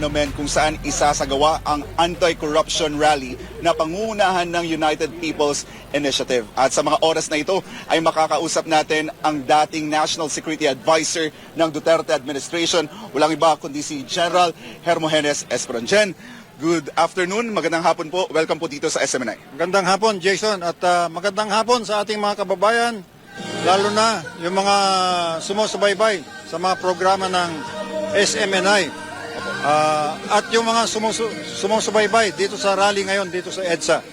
naman kung saan isasagawa ang anti-corruption rally na pangunahan ng United People's Initiative. At sa mga oras na ito ay makakausap natin ang dating National Security Advisor ng Duterte Administration, walang iba kundi si General Hermogenes Esperanjen. Good afternoon, magandang hapon po. Welcome po dito sa SMNI. Magandang hapon, Jason, at magandang hapon sa ating mga kababayan, lalo na yung mga sumusubaybay sa mga programa ng SMNI. At yung mga sumusubaybay dito sa rally ngayon, dito sa EDSA.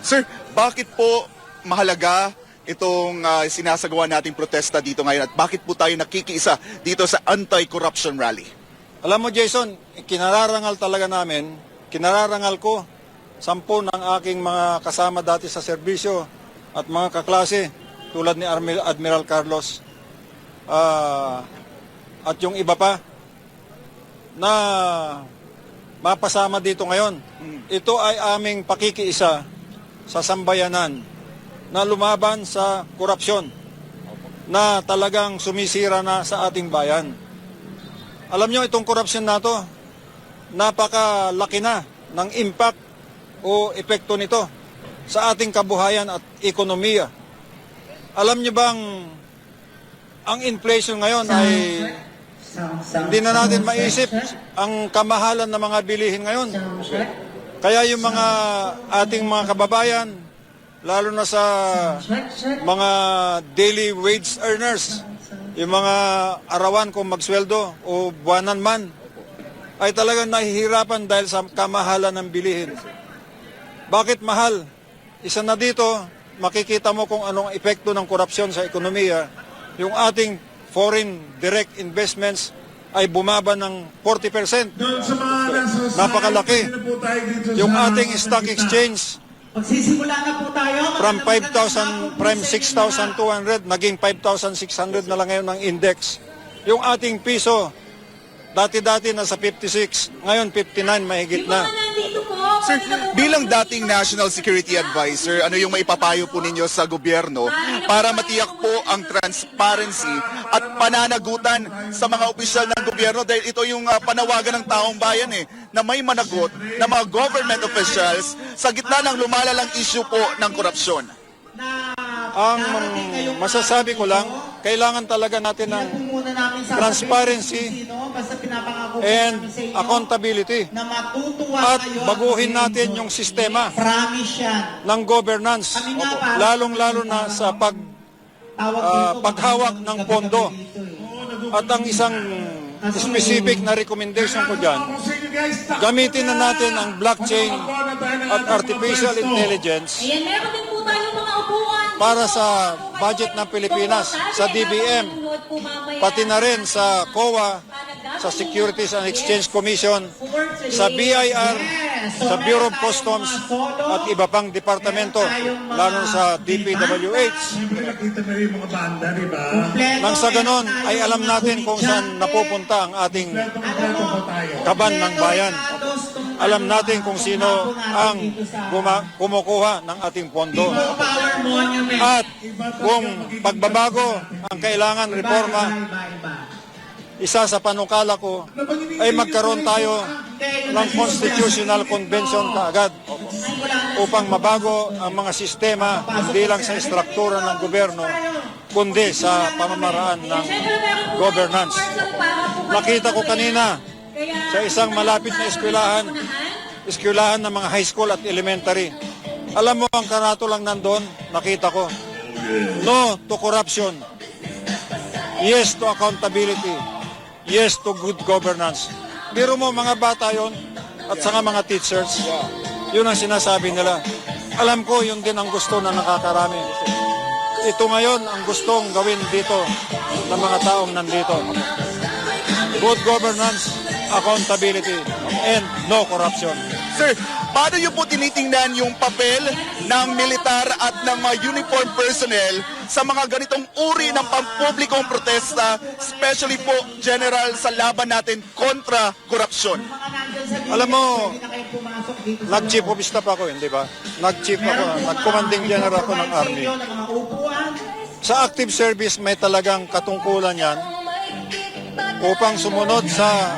Sir, bakit po mahalaga itong sinasagawa nating protesta dito ngayon at bakit po tayo nakikiisa dito sa anti-corruption rally? Alam mo, Jason, kinararangal talaga namin, kinararangal ko 10 ng aking mga kasama dati sa serbisyo at mga kaklase tulad ni Admiral Carlos at yung iba pa na mapasama dito ngayon. Ito ay aming pakikiisa sa sambayanan na lumaban sa korupsyon na talagang sumisira na sa ating bayan. Alam nyo, itong korupsyon na to, napakalaki na ng impact o epekto nito sa ating kabuhayan at ekonomiya. Alam nyo bang ang inflation ngayon ay hindi na natin maisip ang kamahalan ng mga bilihin ngayon. Kaya yung mga ating mga kababayan, lalo na sa mga daily wage earners, yung mga arawan kung magsweldo o buwanan man, ay talagang nahihirapan dahil sa kamahalan ng bilihin. Bakit mahal? Isa na dito, makikita mo kung anong epekto ng korupsyon sa ekonomiya. Yung ating foreign direct investments ay bumaba ng 40%. Napakalaki. Yung ating stock exchange from 6,200 naging 5,600 na lang ngayon ang index. Yung ating piso, dati-dati nasa 56, ngayon 59 mahigit na. Sir, bilang dating National Security Advisor, ano yung maipapayo po ninyo sa gobyerno para matiyak po ang transparency at pananagutan sa mga opisyal ng gobyerno? Dahil ito yung panawagan ng taong bayan na may managot na mga government officials sa gitna ng lumalalang issue po ng korupsyon. Ang masasabi ko lang, kailangan talaga natin ng transparency and accountability at baguhin natin yung sistema ng governance, lalong-lalo na sa paghawak ng pondo. At ang isang specific na recommendation ko dyan, gamitin na natin ang blockchain at artificial intelligence para sa budget ng Pilipinas, sa DBM, pati na rin sa COA, sa Securities and Exchange Commission, sa BIR, sa Bureau of Customs, at iba pang departamento, lalo sa DPWH. Nang sa ganon, ay alam natin kung saan napupunta ang ating kaban ng bayan. Alam natin kung sino ang kumukuha ng ating pondo. At kung pagbabago ang kailangan reforma, isa sa panukala ko ay magkaroon tayo ng Constitutional Convention kaagad upang mabago ang mga sistema hindi lang sa istruktura ng gobyerno kundi sa pamamaraan ng governance. Nakita ko kanina sa isang malapit na eskwelahan ng mga high school at elementary. Alam mo, ang karato lang nandun, nakita ko, no to corruption, yes to accountability, yes to good governance. Biro mo, mga bata yon at saka mga teachers, yun ang sinasabi nila. Alam ko, yun din ang gusto na nakakarami. Ito ngayon ang gustong gawin dito ng mga taong nandito. Good governance, accountability, and no corruption. Sir, paano yung po tinitingnan yung papel ng militar at ng mga uniform personnel sa mga ganitong uri ng pampublikong protesta, especially po, General, sa laban natin kontra korupsyon? Alam mo, nag-chief of staff ako, hindi ba? Nag-chief ako, nag-commanding general ako ng Army. Sa active service, may talagang katungkulan yan upang sumunod sa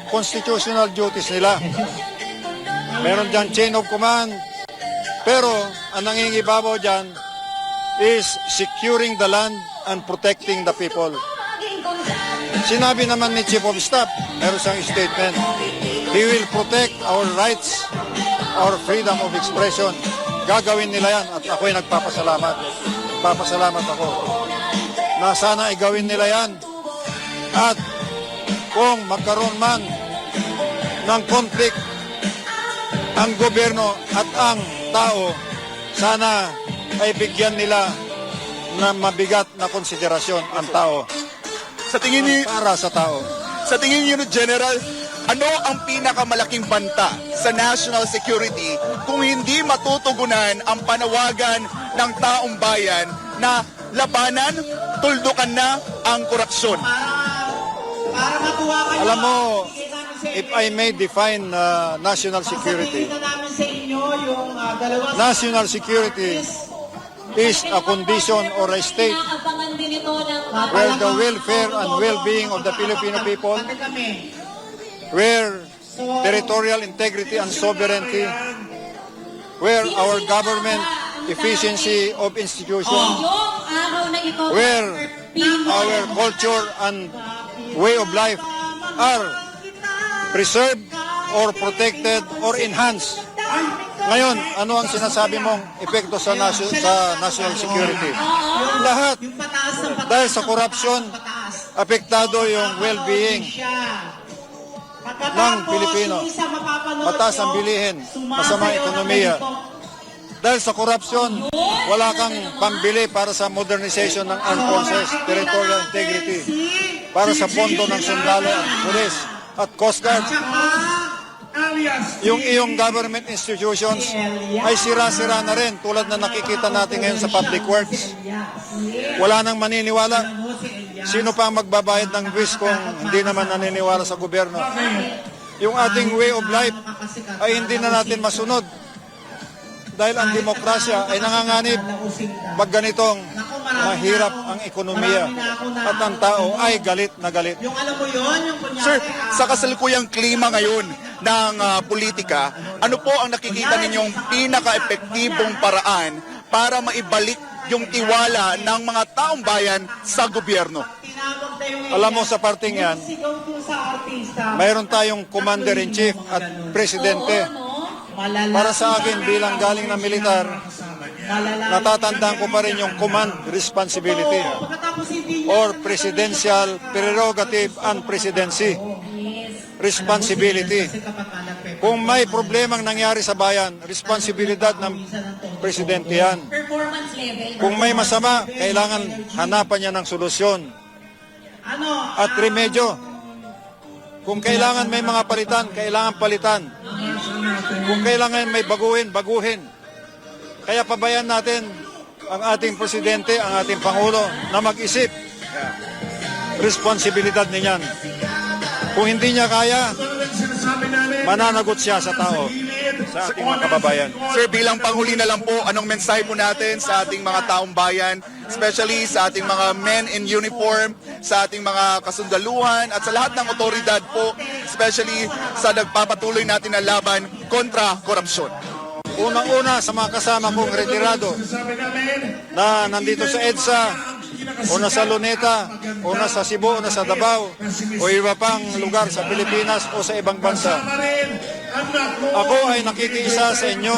constitutional duties nila. Meron dyan chain of command, pero ang nangingibabaw dyan is securing the land and protecting the people. Sinabi naman ni Chief of Staff, meron siyang statement, he will protect our rights, our freedom of expression. Gagawin nila yan at ako'y nagpapasalamat. Nagpapasalamat ako na sana igawin nila yan. At kung magkaroon man ng conflict ang gobyerno at ang tao, sana ay bigyan nila na mabigat na konsiderasyon ang tao Sa tingin ni para sa tao. Sa tingin niyo, General, ano ang pinakamalaking banta sa national security kung hindi matutugunan ang panawagan ng taong bayan na labanan, tuldukan na ang korupsyon? Para matuwa kayo. Alam mo, bigay namin sa if inyo. I may define national security, Sasabihin na namin sa inyo yung dalawa sa national security is a condition or a state Inaabangan din ito ng where the welfare and well-being of the Filipino people, kami. where territorial integrity and sovereignty, where our government efficiency of institution, yung araw na ito. where our culture and way of life are preserved or protected or enhanced. Ngayon, ano ang sinasabi mong epekto sa national security? Lahat. Yung pataas ng pataas. Dahil sa corruption, Pataas. apektado yung well-being Siya. Pagkatapos, ng Pilipino. yung isa mapapanood Mataas ang nyo, bilihin, sumasayaw masamang na ekonomiya. ganito. Dahil sa corruption, wala kang pambili para sa modernization ng armed forces, territorial integrity, para sa pondo ng sundalo at pulis at coast guard. Yung iyong government institutions ay sira-sira na rin tulad na nakikita natin ngayon sa public works. Wala nang maniniwala. Sino pa ang magbabayad ng buwis kung hindi naman naniniwala sa gobyerno? Yung ating way of life ay hindi na natin masunod. Dahil ang demokrasya ay nanganganib pag ganitong mahirap ang ekonomiya at ang tao ay galit na galit. Yung alam mo yun, yung kunyari, Sir, sa kasalukuyang klima ngayon ng politika, ano po ang nakikita ninyong pinaka-epektibong paraan para maibalik yung tiwala ng mga taong bayan sa gobyerno? tinawag na yung Alam mo sa parting yan, sigaw dun sa artista. mayroon tayong commander-in-chief at presidente. Malala. Para sa akin bilang galing na militar, Malala. natatandaan ko pa rin yung command responsibility Pagkatapos hindi niya or presidential prerogative and presidency responsibility. kasi kapag nagpe- Kung may problemang nangyari sa bayan, responsibilidad ng presidente yan. performance level. Kung may masama, kailangan hanapan niya ng solusyon Ano? at remedyo. Kung kailangan may mga palitan, kailangan palitan. Kung kailangan may baguhin, baguhin. Kaya pabayaan natin ang ating presidente, ang ating pangulo na mag-isip. Responsibilidad niyan. Kung hindi niya kaya, mananagot siya sa tao, sa ating mga kababayan. Sir, bilang panghuli na lang po, anong mensahe po natin sa ating mga taong bayan, especially sa ating mga men in uniform, sa ating mga kasundaluhan, at sa lahat ng otoridad po, especially sa nagpapatuloy natin na laban kontra korupsyon? Unang-una sa mga kasama kong retirado na nandito sa EDSA, o nasa Luneta, o nasa Cebu, o nasa Davao, o iba pang lugar sa Pilipinas o sa ibang bansa. Ako ay nakikiisa sa inyo,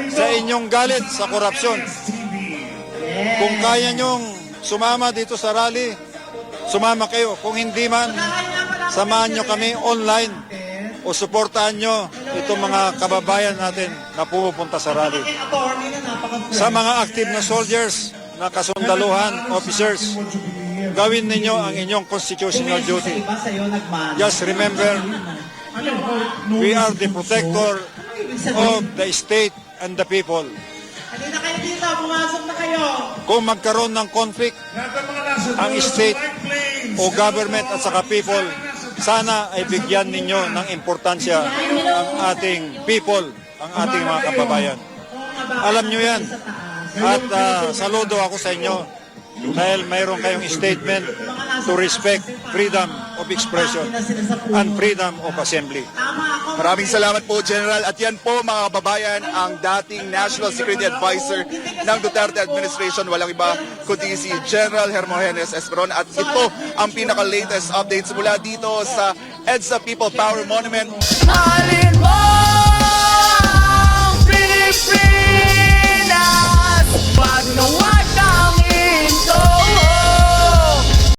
sa inyong galit sa korupsyon. Kung kaya nyong sumama dito sa rally, sumama kayo. Kung hindi man, samahan nyo kami online o suportahan nyo itong mga kababayan natin na pumupunta sa rally. Attorney na napaka- Sa mga active na soldiers, na kasundaluhan, officers, gawin ninyo ang inyong constitutional duty. Diba sa'yo nagmano? Just remember, we are the protector of the state and the people. Halina kayo dito, pumasok na kayo. Kung magkaroon ng conflict, ang state o government at saka people, sana ay bigyan ninyo ng importansya ang ating people, ang ating mga kababayan. Alam nyo yan. At saludo ako sa inyo dahil mayroon kayong statement to respect freedom of expression and freedom of assembly. Maraming salamat po, General. At yan po, mga kababayan, ang dating National Security Advisor ng Duterte Administration. Walang iba kundi si General Hermogenes Esperon. At ito ang pinaka-latest updates mula dito sa EDSA People Power Monument. Mahalin mo